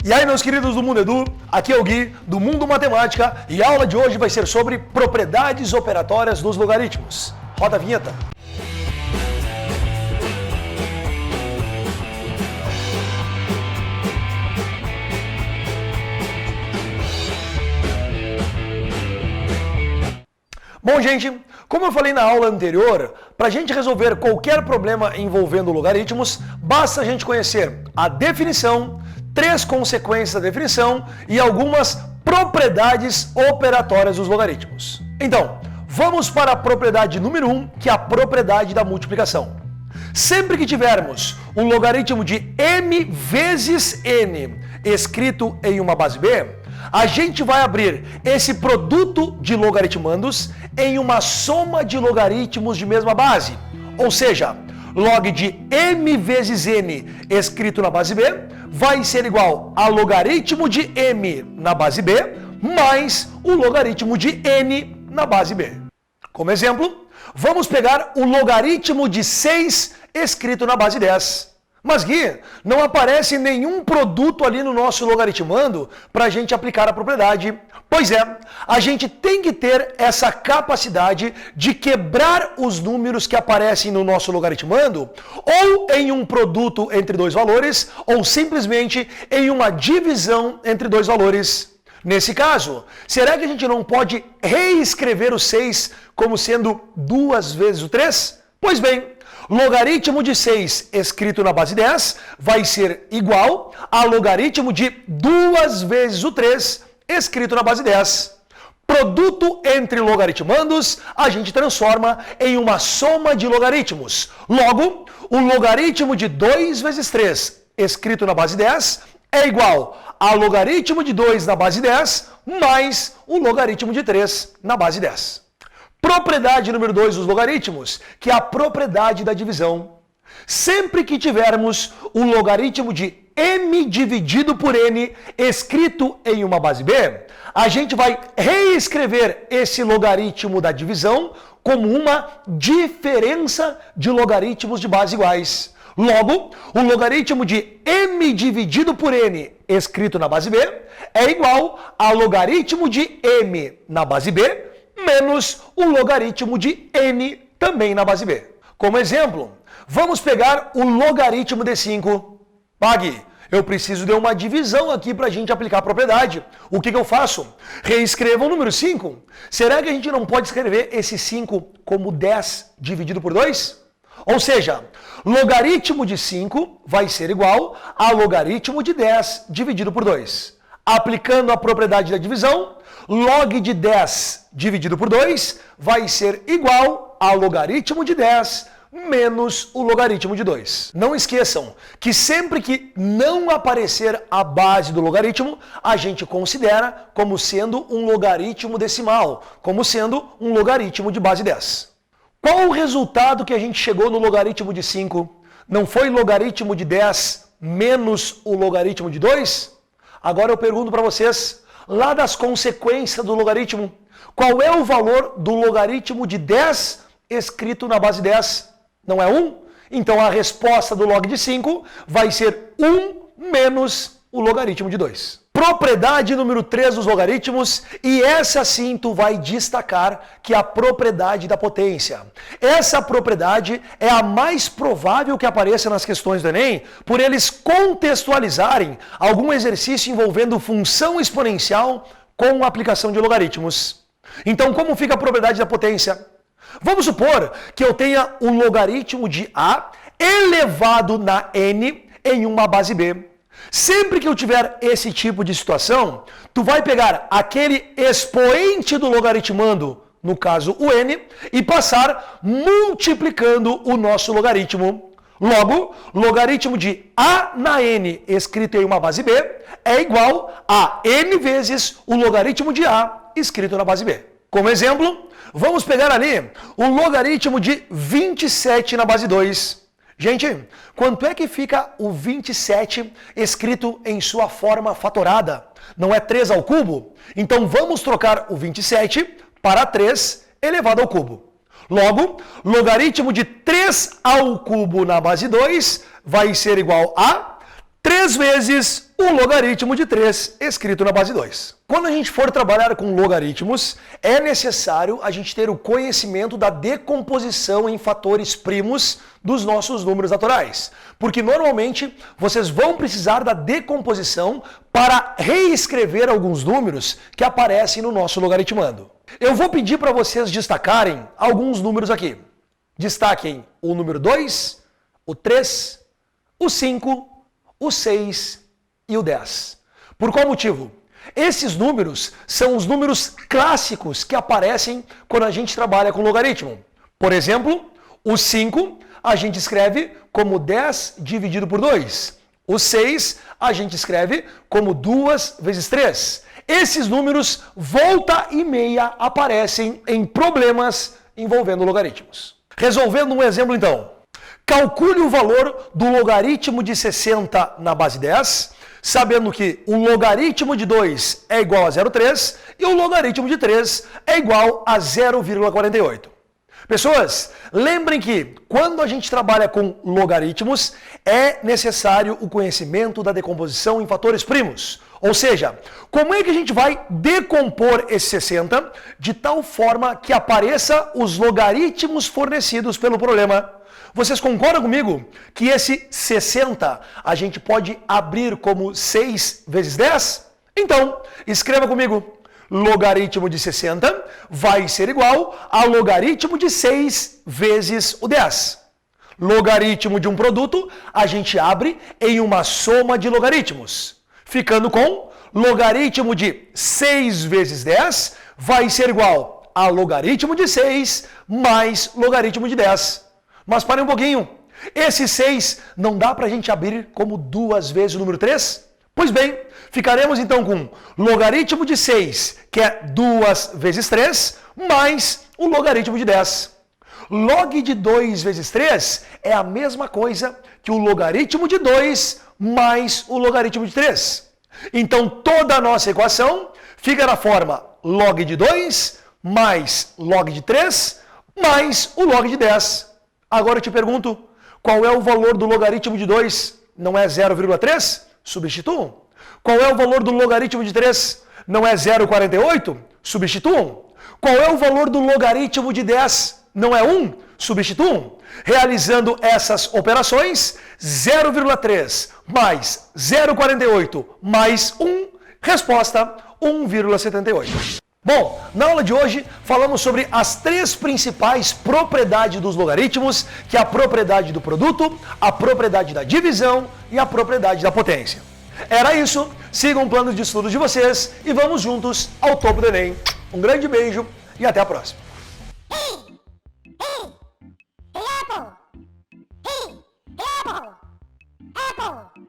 E aí, meus queridos do Mundo Edu, aqui é o Gui, do Mundo Matemática, e a aula de hoje vai ser sobre propriedades operatórias dos logaritmos. Roda a vinheta. Bom, gente, como eu falei na aula anterior, para a gente resolver qualquer problema envolvendo logaritmos, basta a gente conhecer a definição, 3 consequências da definição e algumas propriedades operatórias dos logaritmos. Então, vamos para a propriedade número 1, que é a propriedade da multiplicação. Sempre que tivermos um logaritmo de m vezes n escrito em uma base b, a gente vai abrir esse produto de logaritmandos em uma soma de logaritmos de mesma base. Ou seja, log de m vezes n escrito na base b vai ser igual a logaritmo de m na base b mais o logaritmo de n na base b. Como exemplo, vamos pegar o logaritmo de 6 escrito na base 10. Mas, Gui, não aparece nenhum produto ali no nosso logaritmando para a gente aplicar a propriedade. Pois é, a gente tem que ter essa capacidade de quebrar os números que aparecem no nosso logaritmando ou em um produto entre dois valores ou simplesmente em uma divisão entre dois valores. Nesse caso, será que a gente não pode reescrever o 6 como sendo 2 vezes o 3? Pois bem, logaritmo de 6 escrito na base 10 vai ser igual a logaritmo de 2 vezes o 3 escrito na base 10. Produto entre logaritmandos a gente transforma em uma soma de logaritmos. Logo, o logaritmo de 2 vezes 3 escrito na base 10 é igual a logaritmo de 2 na base 10 mais o logaritmo de 3 na base 10. Propriedade número 2 dos logaritmos, que é a propriedade da divisão. Sempre que tivermos um logaritmo de m dividido por n escrito em uma base b, a gente vai reescrever esse logaritmo da divisão como uma diferença de logaritmos de base iguais. Logo, o logaritmo de m dividido por n escrito na base b é igual a logaritmo de m na base b menos o logaritmo de n também na base b. Como exemplo, vamos pegar o logaritmo de 5. Gui, eu preciso de uma divisão aqui para a gente aplicar a propriedade. O que eu faço? Reescrevo o número 5. Será que a gente não pode escrever esse 5 como 10 dividido por 2? Ou seja, logaritmo de 5 vai ser igual a logaritmo de 10 dividido por 2. Aplicando a propriedade da divisão, log de 10 dividido por 2 vai ser igual a logaritmo de 10 menos o logaritmo de 2. Não esqueçam que sempre que não aparecer a base do logaritmo, a gente considera como sendo um logaritmo decimal, como sendo um logaritmo de base 10. Qual o resultado que a gente chegou no logaritmo de 5? Não foi logaritmo de 10 menos o logaritmo de 2? Agora eu pergunto para vocês, lá das consequências do logaritmo, qual é o valor do logaritmo de 10 escrito na base 10? Não é 1? Então a resposta do log de 5 vai ser 1 menos o logaritmo de 2. Propriedade número 3 dos logaritmos, e essa sim tu vai destacar, que é a propriedade da potência. Essa propriedade é a mais provável que apareça nas questões do Enem, por eles contextualizarem algum exercício envolvendo função exponencial com a aplicação de logaritmos. Então, como fica a propriedade da potência? Vamos supor que eu tenha um logaritmo de A elevado na n em uma base b. Sempre que eu tiver esse tipo de situação, tu vai pegar aquele expoente do logaritmando, no caso o n, e passar multiplicando o nosso logaritmo. Logo, logaritmo de A na n escrito em uma base b é igual a n vezes o logaritmo de A escrito na base b. Como exemplo, vamos pegar ali o logaritmo de 27 na base 2. Gente, quanto é que fica o 27 escrito em sua forma fatorada? Não é 3 ao cubo? Então vamos trocar o 27 para 3 elevado ao cubo. Logo, logaritmo de 3 ao cubo na base 2 vai ser igual a 3 vezes o logaritmo de 3 escrito na base 2. Quando a gente for trabalhar com logaritmos, é necessário a gente ter o conhecimento da decomposição em fatores primos dos nossos números naturais. Porque normalmente vocês vão precisar da decomposição para reescrever alguns números que aparecem no nosso logaritmando. Eu vou pedir para vocês destacarem alguns números aqui. Destaquem o número 2, o 3, o 5, o 6 e o 10. Por qual motivo? Esses números são os números clássicos que aparecem quando a gente trabalha com logaritmo. Por exemplo, o 5 a gente escreve como 10 dividido por 2. O 6 a gente escreve como 2 vezes 3. Esses números, volta e meia, aparecem em problemas envolvendo logaritmos. Resolvendo um exemplo então. Calcule o valor do logaritmo de 60 na base 10, sabendo que o logaritmo de 2 é igual a 0,3 e o logaritmo de 3 é igual a 0,48. Pessoas, lembrem que quando a gente trabalha com logaritmos, é necessário o conhecimento da decomposição em fatores primos. Ou seja, como é que a gente vai decompor esse 60 de tal forma que apareça os logaritmos fornecidos pelo problema? Vocês concordam comigo que esse 60 a gente pode abrir como 6 vezes 10? Então, escreva comigo. Logaritmo de 60 vai ser igual a logaritmo de 6 vezes o 10. Logaritmo de um produto a gente abre em uma soma de logaritmos, ficando com logaritmo de 6 vezes 10 vai ser igual a logaritmo de 6 mais logaritmo de 10. Mas parem um pouquinho. Esse 6 não dá para a gente abrir como 2 vezes o número 3? Pois bem, ficaremos então com logaritmo de 6, que é 2 vezes 3, mais o logaritmo de 10. Log de 2 vezes 3 é a mesma coisa que o logaritmo de 2 mais o logaritmo de 3. Então toda a nossa equação fica na forma log de 2 mais log de 3 mais o log de 10. Agora eu te pergunto, qual é o valor do logaritmo de 2? Não é 0,3? Substituam. Qual é o valor do logaritmo de 3? Não é 0,48? Substituam. Qual é o valor do logaritmo de 10? Não é 1? Substituam. Realizando essas operações, 0,3 mais 0,48 mais 1, resposta 1,78. Bom, na aula de hoje falamos sobre as 3 principais propriedades dos logaritmos, que é a propriedade do produto, a propriedade da divisão e a propriedade da potência. Era isso, sigam o plano de estudo de vocês e vamos juntos ao topo do Enem. Um grande beijo e até a próxima. Apple!